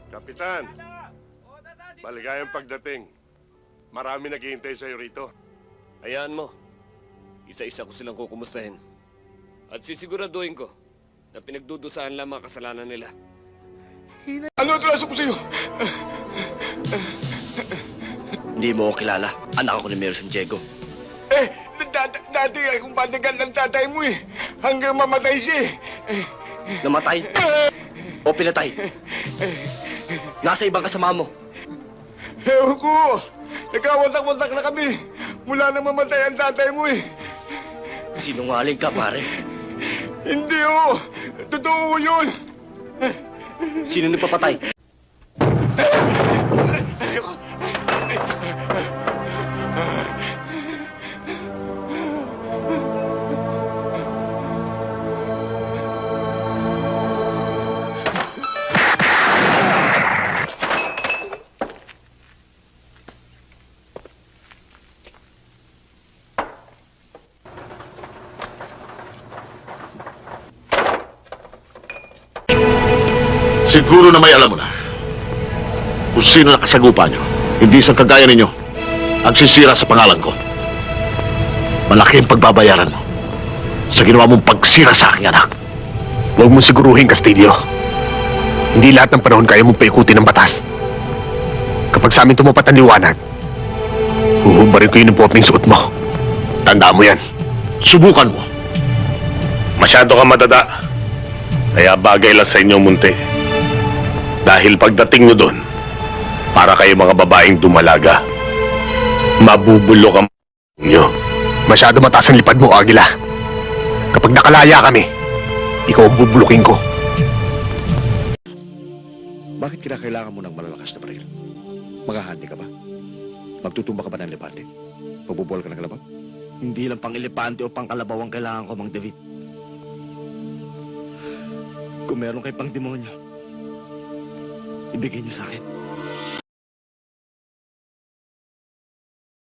Kapitan, maligayang pagdating. Marami naghihintay sa'yo rito. Hayaan mo. Isa-isa ko silang kukumustahin. At sisiguraduhin ko na pinagdudusahan lang mga kasalanan nila. Ano ang traso ko sa'yo? Hindi mo ako kilala. Anak ako ni Mayor San Diego. Dati akong patagal ng tatay mo eh. Hanggang mamatay siya eh. Namatay? O pinatay? Nasa ibang kasama mo? Ewan ko. Nagkawatak-watak na kami. Mula na mamatay ang tatay mo eh. Sinungaling ka, pare. Hindi oh. Totoo yun. Sino nagpapatay? Siguro na may alam mo na kung sino nakasagupa nyo. Hindi isang kagaya ninyo ang sisira sa pangalan ko. Malaki ang pagbabayaran mo sa ginawa mong pagsira sa aking anak. Huwag mong siguruhin, Castillo. Hindi lahat ng panahon kaya mong paikutin ng batas. Kapag sa amin tumapat ang liwanag, huhubarin ko yun ng poping suot mo. Tandaan mo yan. Subukan mo. Masyado kang madada. Kaya bagay lang sa inyong munti. Dahil pagdating nyo doon, para kayo mga babaeng dumalaga, mabubulok ang nyo. Masyado mataas ang lipad mo, Agila. Kapag nakalaya kami, ikaw ang bubulukin ko. Bakit kinakailangan mo ng malalakas na baril? Maghahandi ka ba? Magtutumba ka ba ng elepante? Magbubol ka ng kalabaw? Hindi lang pang elepante o pang kalabaw ang kailangan ko, Mang David. Kung meron kay pang demonyo, ibigay niyo sa akin.